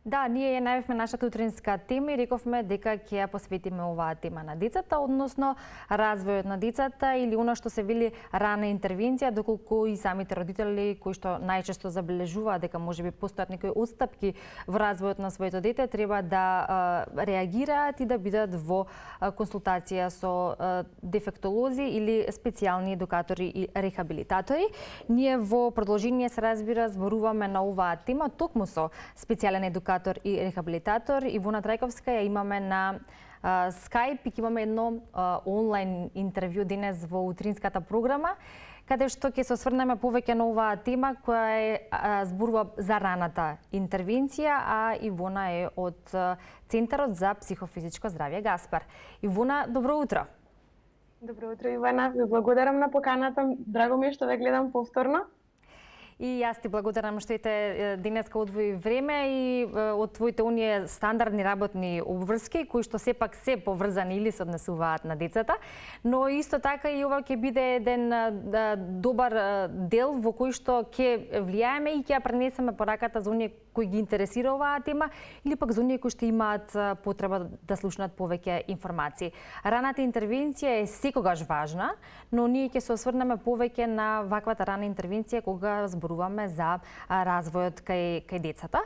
Да, ние ја најавивме нашата утринска тема и рековме дека ќе ја посветиме оваа тема на децата, односно развојот на децата или она што се вели рана интервенција, доколку и самите родители кои што најчесто забележуваат дека можеби постојат некои отстапки во развојот на своето дете, треба да реагираат и да бидат во консултација со дефектолози или специјални едукатори и рехабилитатори. Ние во продолжение се разбира зборуваме на оваа тема токму со специјален едукатор и рехабилитатор Ивона Трајковска. Ја имаме на Skype и имаме едно онлайн интервју денес во утринската програма, каде што ќе се осврнеме повеќе на оваа тема која е зборува за раната интервенција, а Ивона е од Центарот за психофизичко здравје Гаспар. Ивона, добро утро. Добро утро, Ивана. Ви благодарам на поканата. Драго ми е што ве гледам повторно. И јас ти благодарам што ете денеска одвои време и од твоите оние стандардни работни обврски кои што сепак се поврзани или се однесуваат на децата, но исто така и ова ќе биде еден добар дел во кој што ќе влијаеме и ќе ја пренесеме пораката за оние кои ги интересира оваа тема или пак за оние кои што имаат потреба да слушнат повеќе информации. Раната интервенција е секогаш важна, но ние ќе се осврнеме повеќе на ваквата рана интервенција кога зборуваме за развојот кај децата.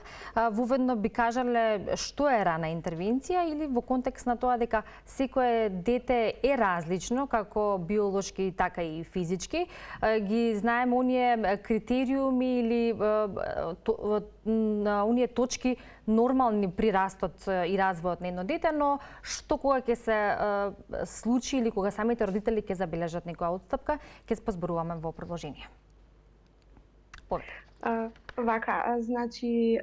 Воведно би кажале што е рана интервенција или во контекст на тоа дека секое дете е различно како биолошки така и физички. Ги знаеме оние критериуми или оние точки нормални при растот и развојот на едно дете, но што кога ќе се случи или кога самите родители ќе забележат некоја отстапка, ќе зборуваме во продолжение. Значи,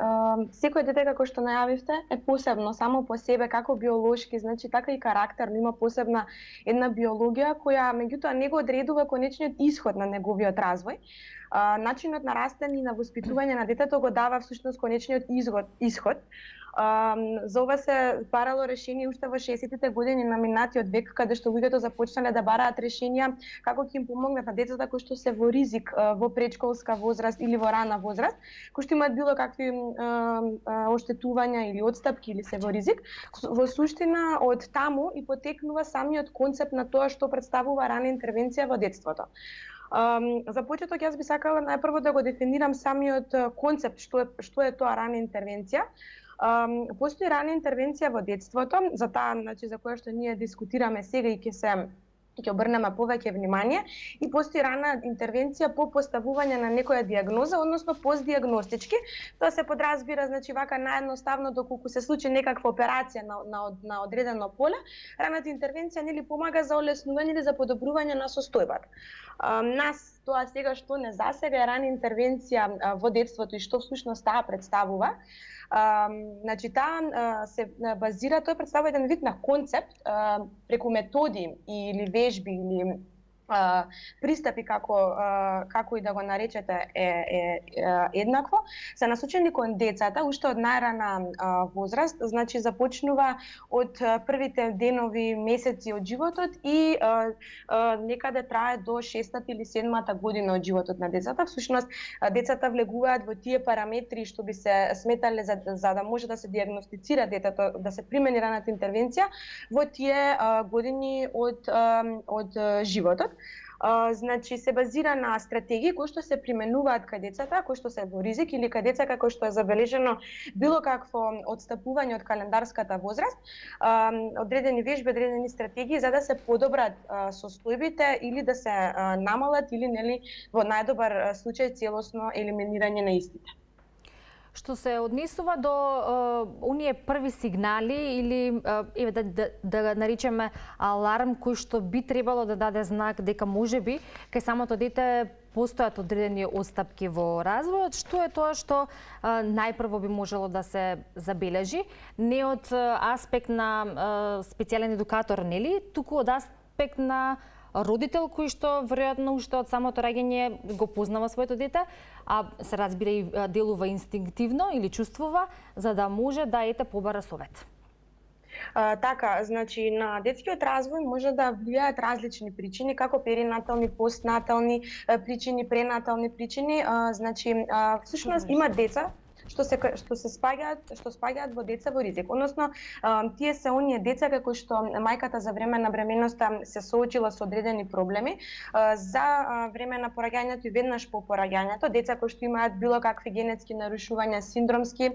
секој дете, како што најавивте, е посебно само по себе, како биолошки, значи така и карактерно, има посебна една биологија која меѓутоа не го одредува конечниот исход на неговиот развој. Начинот на растење и на воспитување на детето го дава всушност конечниот исход. За ова се барало решение уште во 60-тите години на минатиот век, каде што луѓето започнале да бараат решенија како ќе им помогнат на децата кои што се во ризик во предшколска возраст или во рана возраст, кои што имаат било какви оштетувања или отстапки или се во ризик. Во суштина од таму и потекнува самиот концепт на тоа што представува рана интервенција во детството. За почеток јас би сакала најпрво да го дефинирам самиот концепт што е тоа рана интервенција. Постои рана интервенција во детството, за таа, значи, за која што ние дискутираме сега и ќе обрнеме повеќе внимание, и постои рана интервенција по поставување на некоја диагноза, односно постдиагностички. Тоа се подразбира, значи, вака наедноставно, доколку се случи некаква операција на одредено поле, раната интервенција нели помага за олеснување или за подобрување на состојбата. Нас тоа сега што не засега е рана интервенција во детството и што всушност таа представува. Значи, таа се базира, тој представува еден вид на концепт преку методи или вежби или пристапи, како и да го наречете, е еднакво, се насочени кон децата уште од најрана возраст, значи започнува од првите денови, месеци од животот и некаде трае до 6-та или 7-та година од животот на децата. Всушност, децата влегуваат во тие параметри што би се сметале за да може да се диагностицира детето, да се примени раната интервенција во тие години од животот. Значи, се базира на стратегии кои што се применуваат кај децата, кои што се во ризик или кај деца како што е забележено било какво одстапување од календарската возраст, одредени вежби, одредени стратегии за да се подобрат состојбите или да се намалат или нели во најдобар случај целосно елиминирање на истите. Што се однесува до оние први сигнали или да наречеме аларм кој што би требало да даде знак дека можеби кај самото дете постојат одредени отстапки во развојот, што е тоа што најпрво би можело да се забележи, не од аспект на специјален едукатор, нели, туку од аспект на родител кој што веројатно уште од самото раѓање го познава своето дете, а се разбира и делува инстинктивно или чувствува, за да може да ете побара совет. Така, значи на детскиот развој може да влијаат различни причини, како перинатални, постнатални причини, пренатални причини. Значи, всушност има деца што спаѓаат во деца во ризик. Односно, тие се оние деца како што мајката за време на бременоста се соочила со одредени проблеми за време на пораѓањето и веднаш по пораѓањето, деца кои што имаат било какви генетски нарушувања, синдромски,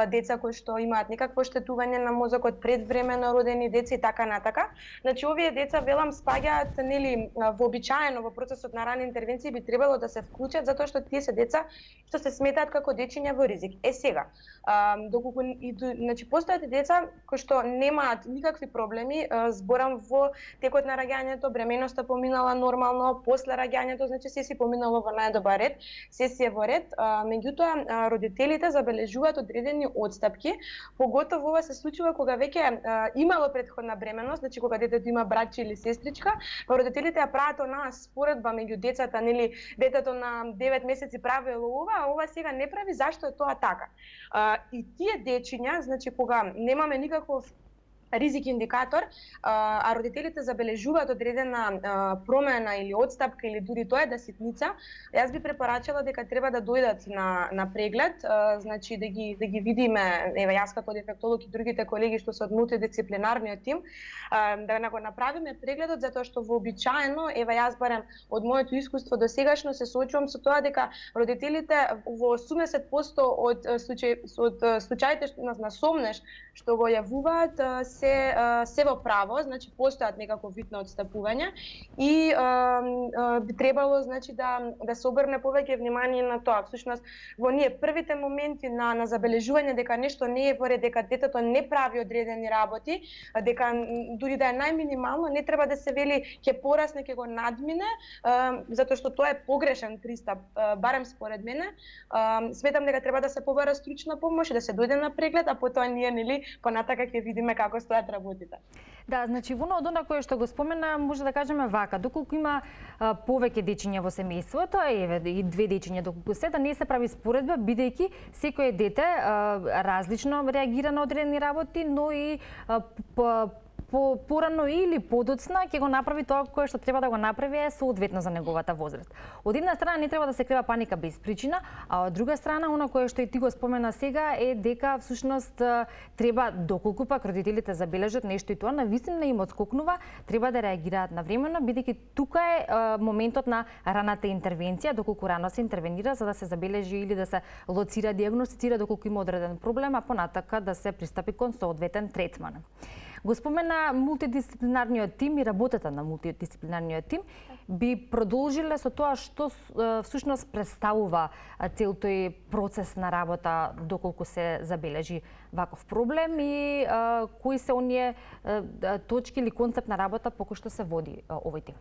деца кои што имаат некакво оштетување на мозокот, предвремено родени деца и така натака. Значи овие деца велам спаѓаат нели вообичаено во процесот на рани интервенции би требало да се вклучат затоа што тие се деца што се сметаат како дечиња во ризик. Сега, доколку значи постојат деца кои што немаат никакви проблеми, зборам во текот на раѓањето, бременоста поминала нормално, после раѓањето, значи се си поминало во најдобар ред, се си е во ред, меѓутоа родителите забележуваат одредени отстапки, поготово ова се случува кога веќе имало претходна бременост, значи кога детето има братче или сестричка, родителите ја прават онаа споредба меѓу децата, нели детето на 9 месеци правело ова сега не прави, зашто е тоа така? И тие дечиња, значи кога немаме никаков ризик индикатор, а родителите забележуваат одредена промена или отстапка или дури тоа е да ситница, јас би препорачала дека треба да дојдат на преглед, значи да ги видиме, еве јас како дефектолог и другите колеги што се од мултидисциплинарниот тим, да го направиме прегледот затоа што вообичаено, еве јас барем од моето искуство до сегашно се соочувам со тоа дека родителите во 80% од случаите на сомнеш што го јавуваат се во право, значи постојат некако вид на отстапување и би требало значи да се обрне повеќе внимание на тоа. Всушност во ние првите моменти на забележување дека нешто не е во ред, дека детето не прави одредени работи, дека дури да е најминимално не треба да се вели ќе порасне, ќе го надмине, затоа што тоа е погрешен пристап, барем според мене. Сметам дека треба да се побара стручна помош и да се дојде на преглед, а потоа ние нели понатака ќе видиме како стојат работите. Да, значи во од она кое што го спомена, може да кажеме вака, доколку има повеќе дечиња во семејството, еве и две дечиња доколку се, да не се прави споредба, бидејќи секое дете различно реагира на одредени работи, но и порано или подоцна ќе го направи тоа кое што треба да го направи е соодветно за неговата возраст. Од една страна не треба да се крива паника без причина, а од друга страна она кое што и ти го спомена сега е дека всушност треба доколку пак родителите забележат нешто и тоа навистина им отскокнува, треба да реагираат навремено, бидејќи тука е моментот на раната интервенција, доколку рано се интервенира за да се забележи или да се лоцира, дијагностицира доколку има одреден проблем, а понатака да се пристапи кон соодветен третман. Го спомена мултидисциплинарниот тим и работата на мултидисциплинарниот тим. Би продолжиле со тоа што всушност представува цел тој процес на работа доколку се забележи ваков проблем и кои се оние точки или концепт на работа по кој што се води овој тим?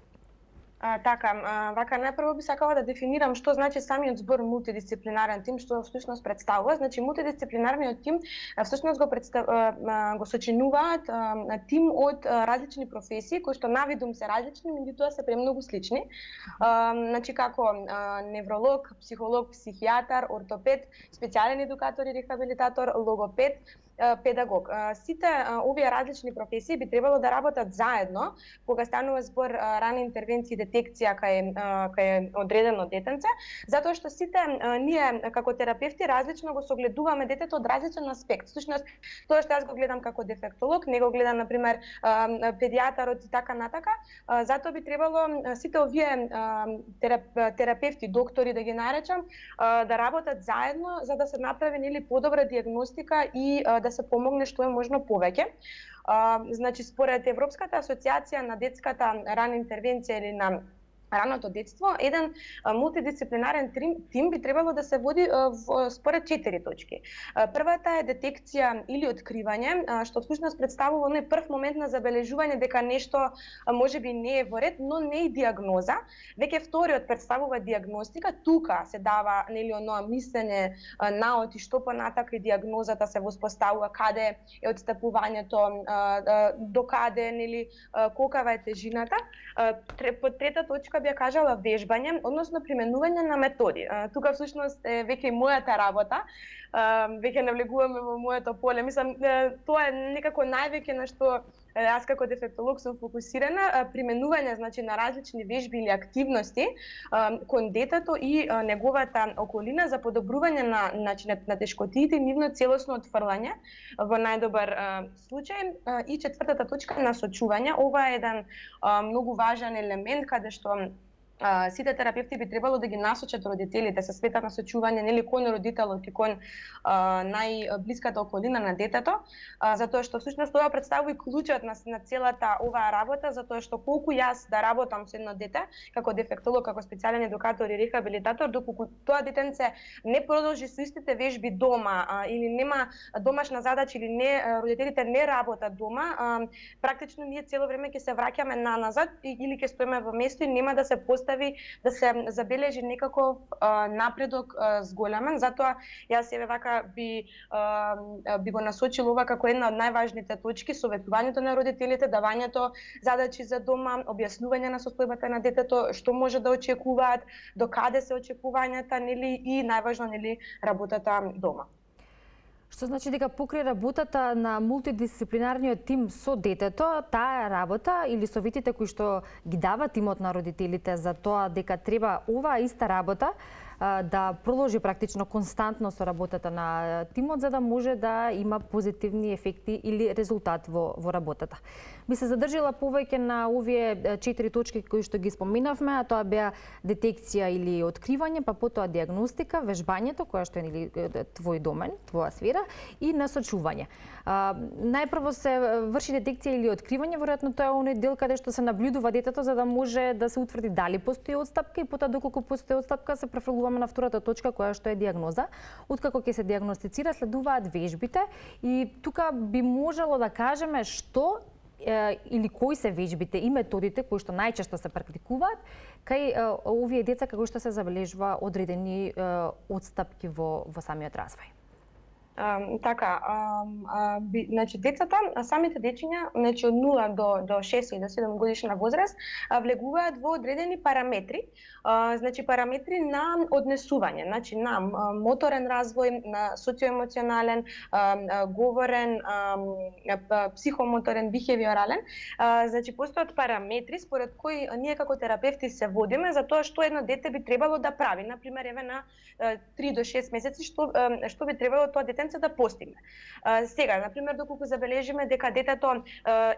Така, вака најпрво би сакала да дефинирам што значи самиот збор мултидисциплинарен тим, што всушност представува. Значи мултидисциплинарниот тим всушност го сочинуваат тим од различни професии кои што навидум се различни, меѓутоа се премногу слични. Значи како невролог, психолог, психијатар, ортопед, специјален едукатор и рехабилитатор, логопед, педагог. Сите овие различни професии би требало да работат заедно кога станува збор рани интервенции и детекција кај одредено детенце, затоа што сите ние како терапевти различно го согледуваме детето од различен аспект. Всушност тоа што јас го гледам како дефектолог, не го гледам на пример педијатарот и така натака, затоа би требало сите овие терапевти, доктори да ги наречам, да работат заедно за да се направи нели подобра дијагностика и да се помогне што е можно повеќе. Значи, според Европската асоциација на детската рана интервенција или на раното детство, еден мултидисциплинарен тим би требало да се води според 4 точки. Првата е детекција или откривање, што всушност представува оној прв момент на забележување дека нешто можеби не е во ред, но не и дијагноза. Веќе вториот представува дијагностика, тука се дава нели оноа мислење, наоти што понатака и дијагнозата се воспоставува, каде е отстапувањето, до каде нели колкава е тежината. Под трета точка би ја кажала вежбање, односно применување на методи. Тука всушност е веќе и мојата работа, веќе навлегуваме во моето поле. Мислам, тоа е некако највеќе на што Јас како дефектолог сум фокусирана применување значи на различни вежби или активности кон детето и неговата околина за подобрување на начинот на тешкотиите и нивно целосно отфрлање во најдобар случај. И четвртата точка насочување. Ова е еден многу важен елемент каде што сите терапевти би требало да ги насочат родителите со светот на насочување нели кон родителот и кон најблиската околина на детето, затоа што всушност тоа представува и клучот на целата оваа работа, затоа што колку јас да работам со едно дете како дефектолог, како специјален едукатор и рехабилитатор, доколку тоа детенце не продолжи со истите вежби дома или нема домашна задача или не родителите не работат дома, практично ние цело време ќе се враќаме назад или ќе стоиме во место и нема да се да се забележи некаков напредок зголемен. Затоа јас еве вака би го насочила ова како една од најважните точки, советувањето на родителите, давањето задачи за дома, објаснување на состојбата на детето, што може да очекуваат, до каде се очекувањата, нели, и најважно, нели, работата дома. Што значи дека покрај работата на мултидисциплинарниот тим со детето, таа работа или советите кои што ги дава тимот на родителите за тоа дека треба оваа иста работа да продолжи практично константно со работата на тимот за да може да има позитивни ефекти или резултат во работата. Би се задржила повеќе на овие 4 точки кои што ги споменавме, а тоа беа детекција или откривање, па потоа диагностика, вежбањето, која што е твој домен, твоја сфера, и насочување. Најпрво се врши детекција или откривање, веројатно тоа е оној дел каде што се наблюдува детето за да може да се утврди дали постои отстапка и потоа доколку постои отстапка се префрлуваме на втората точка која што е диагноза. Откако ќе се диагностицира следуваат вежбите и тука би можело да кажеме што или кои се вежбите и методите кои што најчесто се практикуваат кај овие деца како што се забележува одредени отстапки во самиот развој. Значи децата, самите дечиња, значи од 0 до 6 или до 7 годишна возраст, влегуваат во одредени параметри, значи параметри на однесување, значи на моторен развој, на социоемоционален, говорен, психомоторен, бихевиорален. Значи постојат параметри според кои ние како терапевти се водиме за тоа што едно дете би требало да прави, на пример еве на 3 до 6 месеци што би требало тоа дете да постигне. Сега, на пример, доколку забележиме дека детето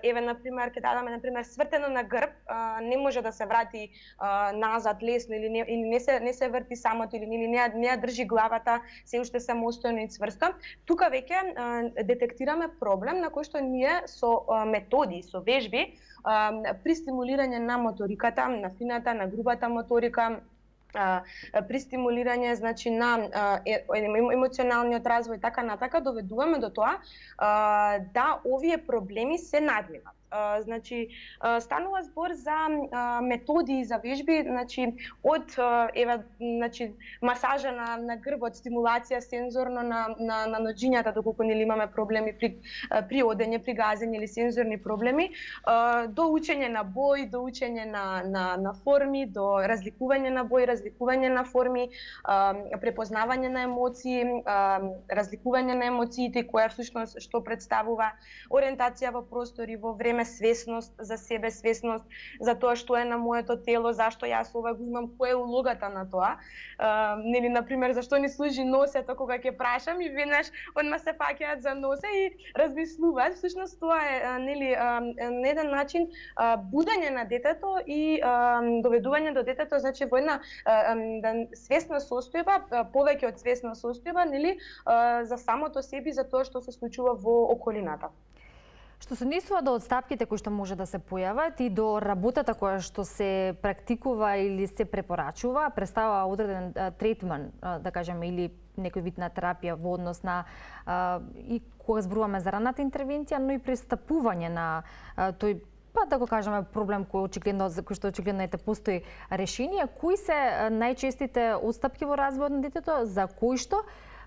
еве на пример ќе дадеме на пример свртено на грб, не може да се врати назад лесно или не се врти самото или не ја држи главата се уште самостојно и цврсто, тука веќе детектираме проблем на кој што ние со методи, со вежби при стимулирање на моториката, на фината, на грубата моторика, при стимулирање значи на емоционалниот развој така натака доведуваме до тоа да овие проблеми се надминат. Значи станува збор за методи и за вежби, значи од еве значи масажа на грбот, стимулација сензорно на ноџињата доколку нели имаме проблеми при одење, при газење или сензорни проблеми, до учење на бој, до учење на форми, до разликување на бој, разликување на форми, препознавање на емоции, разликување на емоциите која всушност што представува ориентација во простори, во време, свесност за себе, свесност за тоа што е на моето тело, зашто јас ова го имам, која е улогата на тоа. Нели на пример зашто ни служи носето кога ќе прашам и веднаш одма се фаќаат за носе и размислуваат. Всушност тоа е нели на еден начин будење на детето и доведување до детето значи во една свесна состојба, повеќе од свесна состојба, нели за самото себе и за тоа што се случува во околината. Што се однесува до отстапките кои што може да се појават и до работата која што се практикува или се препорачува, представува одреден третман, да кажеме, или некој вид на терапија во однос на и кога зборуваме за раната интервенција, но и пристапување на тој да го кажеме проблем кој што очигледно постои решение. Кои се најчестите отстапки во развојот на детето за кои што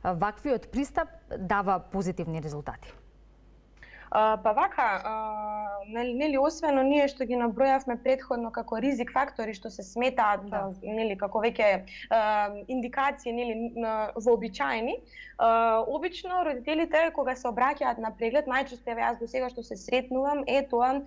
ваквиот пристап дава позитивни резултати? Па вака, нели освен оние што ги набројавме претходно како ризик фактори што се сметаат нели како веќе индикации нели вообичаени, обично родителите кога се обраќаат на преглед, најчесто јас до сега што се сретнувам е тоа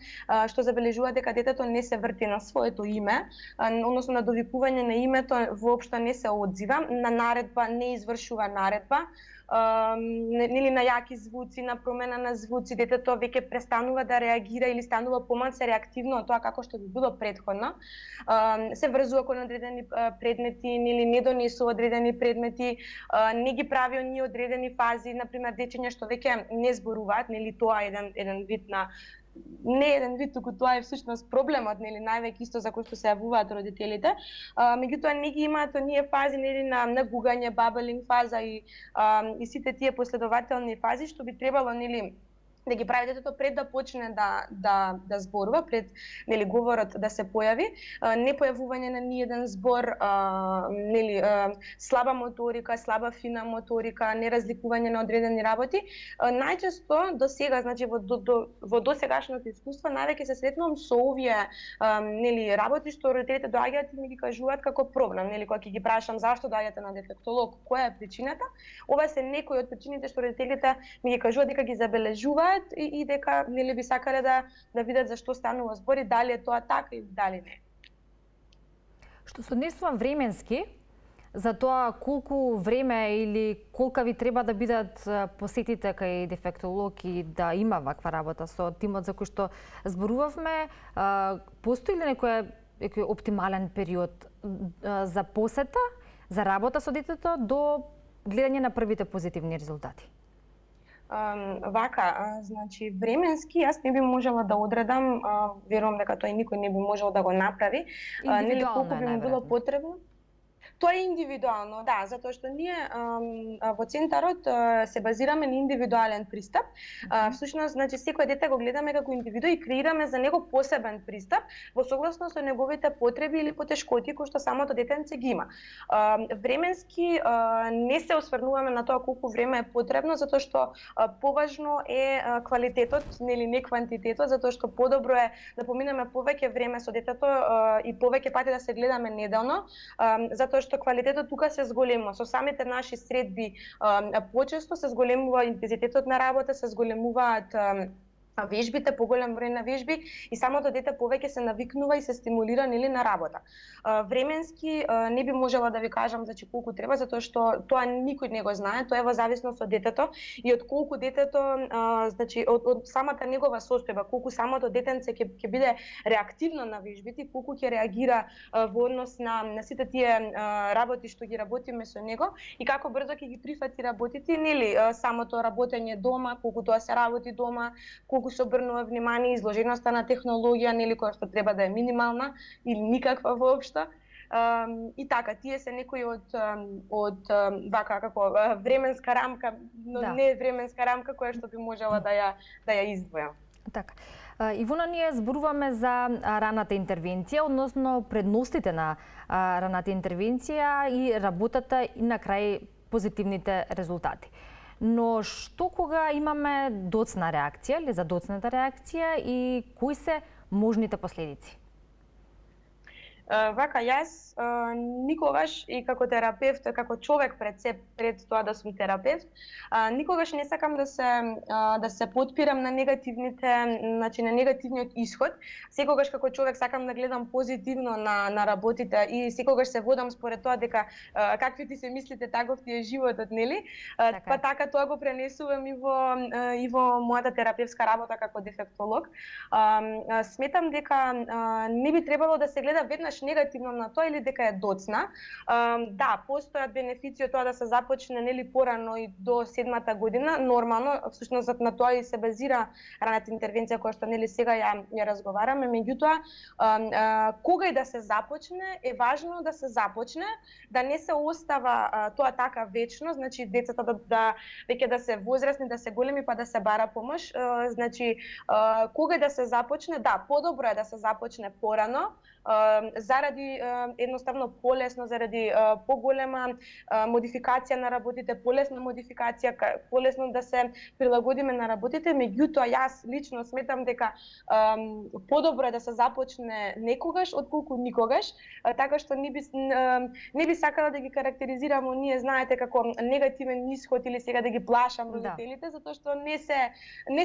што забележуваат дека детето не се врти на своето име, односно на довикување на името воопшто не се одзива, на наредба не извршува наредба, нели на јаки звуци, на промена на звуци, детето веќе престанува да реагира или станува помалку реактивно од тоа како што би било претходно. Се врзува кон одредени предмети, нели не донесува одредени предмети, не ги прави оние одредени фази, на пример дечиња што веќе не зборуваат, нели тоа е еден вид на не еден вид, туку тоа е всушност проблемот, нели највеќе исто за кој што се јавуваат родителите. Меѓутоа не ги имаат оние фази нели на гугање, бабелинг фаза и сите тие последователни фази што би требало нели да ги прави детето пред да почне да зборува, пред нели говорот да се појави, не појавување на ниеден збор, нели слаба моторика, слаба фина моторика, неразликување на одредени работи. Најчесто до сега, значи во досегашното искуство највеќе се сретнувам со овие нели работи што родителите доаѓаат и ми ги кажуваат како проблем, нели кога ги прашам зашто доаѓате на дефектолог, која е причината, ова се некои од причините што родителите ми ги кажуваат дека ги забележуваат и дека нели би сакале да видат зашто станува збор и дали е тоа така или дали не. Што се однесува временски, за тоа колку време или колка ви треба да бидат посетите кај дефектолог и да има ваква работа со тимот за кој што зборувавме, постои ли некој оптимален период за посета, за работа со детето до гледање на првите позитивни резултати? Значи временски јас не би можела да одредам, верувам дека тој никој не би можел да го направи, нели колку би му било потребно. Тоа е индивидуално, да, затоа што ние во центарот се базираме на индивидуален пристап. Всушност, значи секој дете го гледаме како индивиду и креираме за него посебен пристап во согласно со неговите потреби или потешкоти кои што самото детенце ги има. Временски не се осврнуваме на тоа колку време е потребно, затоа што поважно е квалитетот, нели не квантитетот, затоа што подобро е да поминеме повеќе време со детето и повеќе пати да се гледаме неделно, затоа што квалитетот тука се зголемува. Со самите наши средби почесто се зголемува интензитетот на работа, се зголемуваат вежбите, поголем број на вежби и самото дете повеќе се навикнува и се стимулира нели на работа. Временски не би можела да ви кажам значи колку треба, затоа што тоа никој не го знае, тоа е во зависност од детето и од колку детето значи од самата негова состојба, колку самото детенце ќе биде реактивно на вежбите, колку ќе реагира во однос на сите тие работи што ги работиме со него и како брзо ќе ги прифати работите, нели самото работење дома, колку тоа се работи дома, колку се обрнува внимание, изложеноста на технологија, нели која што треба да е минимална или никаква воопшто. И така, тие се некои од вака како временска рамка, но не временска рамка која што би можела да ја издвојам. Така. Ивона, ние зборуваме за раната интервенција, односно предностите на раната интервенција и работата и на крај позитивните резултати. Но што кога имаме доцна реакција или задоцната реакција и кои се можните последици? Вака, јас никогаш и како терапевт, како човек пред тоа да сум терапевт, никогаш не сакам да се потпирам на негативните, значи на негативниот исход. Секогаш како човек сакам да гледам позитивно на работите и секогаш се водам според тоа дека какви ти се мислите, таков ти е животот, нели? Па така тоа го пренесувам и во мојата терапевтска работа како дефектолог. Сметам дека не би требало да се гледа веднаш негативно на тоа или дека е доцна. Да, постојат бенефици од тоа да се започне нели порано и до 7-та година, нормално, всушност на тоа и се базира раната интервенција која што нели сега ја разговараме, меѓутоа кога и да се започне е важно да се започне, да не се остава тоа така вечно, значи децата веќе да се возрастни, да се големи па да се бара помош, значи кога и да се започне, да, подобро е да се започне порано, заради едноставно полесно, заради поголема модификација на работите, полесна модификација, полесно да се прилагодиме на работите, меѓутоа јас лично сметам дека подобро е да се започне некогаш отколку никогаш, така што не би сакала да ги карактеризирам оние, знаете, како негативен исход или сега да ги плашам родителите, затоа што не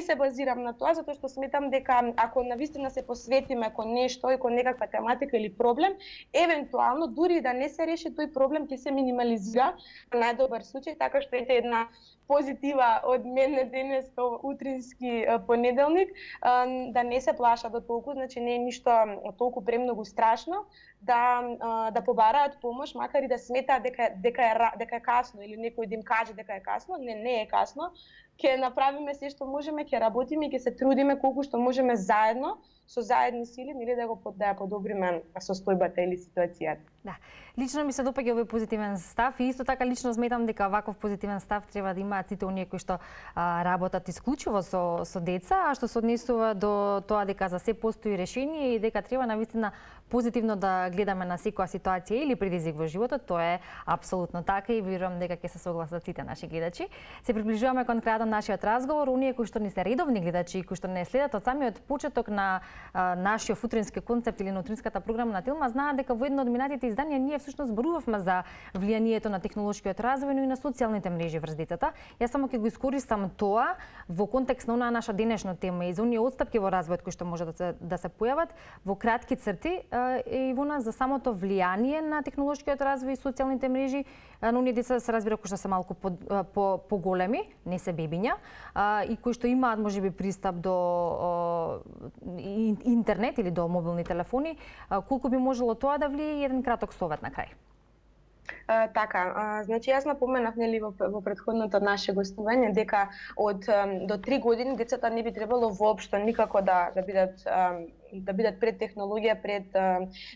се базирам на тоа, затоа што сметам дека ако навистина се посветиме кон нешто и кон некаква тематика или проблем, евентуално дури да не се реши тој проблем ќе се минимализира на најдобар случај, така што ете една позитива од мене денес утрински понеделник, да не се плаша до толку, значи не е ништо толку премногу страшно, да побараат помош, макар и да сметаат дека е касно или некој да им каже дека е касно, не е касно. Ќе направиме се што можеме, ќе работиме и ќе се трудиме колку што можеме заедно, со заедни сили, нели да ја подобриме состојбата или ситуацијата. Да. Лично ми се допаѓа овој позитивен став и исто така лично сметам дека ваков позитивен став треба да имаат сите оние кои што работат исклучиво со деца, а што се однесува до тоа дека за се постои решение и дека треба навистина позитивно да гледаме на секоја ситуација или предизвик во животот, тоа е апсолутно така и верувам дека ќе се согласат сите наши гледачи. Се приближуваме кон крајот на нашиот разговор. Оние кои што не се редовни гледачи и кои што не следат од самиот почеток на нашиот утрински концепт или на утринската програма на Телма, знаат дека во едно од минатите изданија ние всушност зборувавме за влијанието на технолошкиот развој, но и на социјалните мрежи врз децата. Јас само ќе го искористам тоа во контекст на онаа наша денешна тема и за оние отстапки во развојот кои што може да се појават во кратки црти и во нас за самото влијание на технолошкиот развој и социјалните мрежи на оние деца, да се разбира, кои што се малку поголеми, не се бебиња, и кои што имаат можеби пристап до интернет или до мобилни телефони, колку би можело тоа да влие, еден краток совет на крај. Така, значи јас напоменав нели во претходното наше гостување дека од до 3 години децата не би требало воопшто никако да бидат пред технологија, пред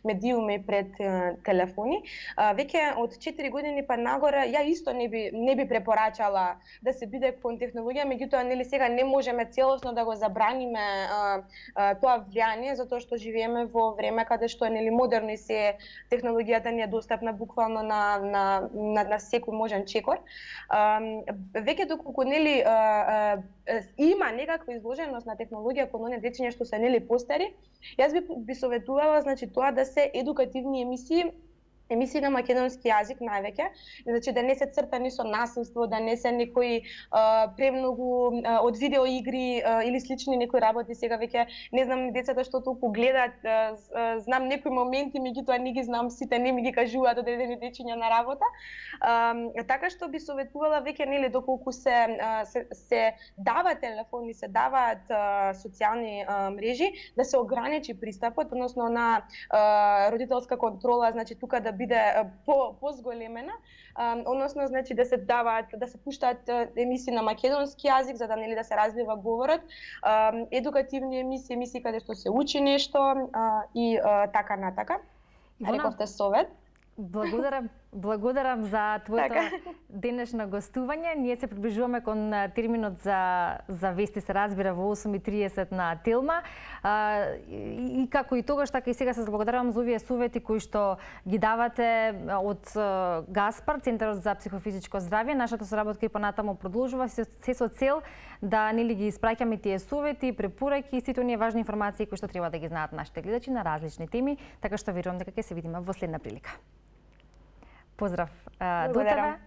медиуми, пред телефони. Веќе од 4 години па нагоре ја исто не би препорачала да се биде кон технологија, меѓутоа нели сега не можеме целосно да го забраниме тоа влијание, затоа што живееме во време каде што нели модерно и се технологијата ни е достапна буквално на секој можен чекор. Веќе доколку нели има некаква изложеност на технологија кон оние дечиња што се нели постари, јас би советувала значи тоа да се едукативни емисии на македонски јазик највеќе, значи да не се цртани со насилство, да не се некои премногу од видеоигри или слични некои работи. Сега веќе не знам децата што толку гледаат, знам некои моменти, меѓутоа не ги знам сите, не ми ги кажуваат одредени дечиња на работа. Така што би советувала веќе нели доколку се даваат телефони, се даваат социјални мрежи, да се ограничи пристапот, односно на родителска контрола, значи тука да биде позголемена, односно значи да се пуштаат емисии на македонски јазик за да нели да се развива говорот, едукативни емисии каде што се учи нешто и така натака. Рековте совет. Благодарам за твоето денешно гостување. Ние се приближуваме кон терминот за вести, се разбира, во 8:30 на Телма. И како и тогаш, така и сега се благодарам за овие совети кои што ги давате од Гаспар, Центарот за психофизичко здравје. Нашата соработка и понатаму продолжува се со цел да нели ги испраќаме тие совети, препораки и сите оние важни информации кои што треба да ги знаат нашите гледачи на различни теми, така што верувам дека ќе се видиме во следна прилика. Поздрав до тебе.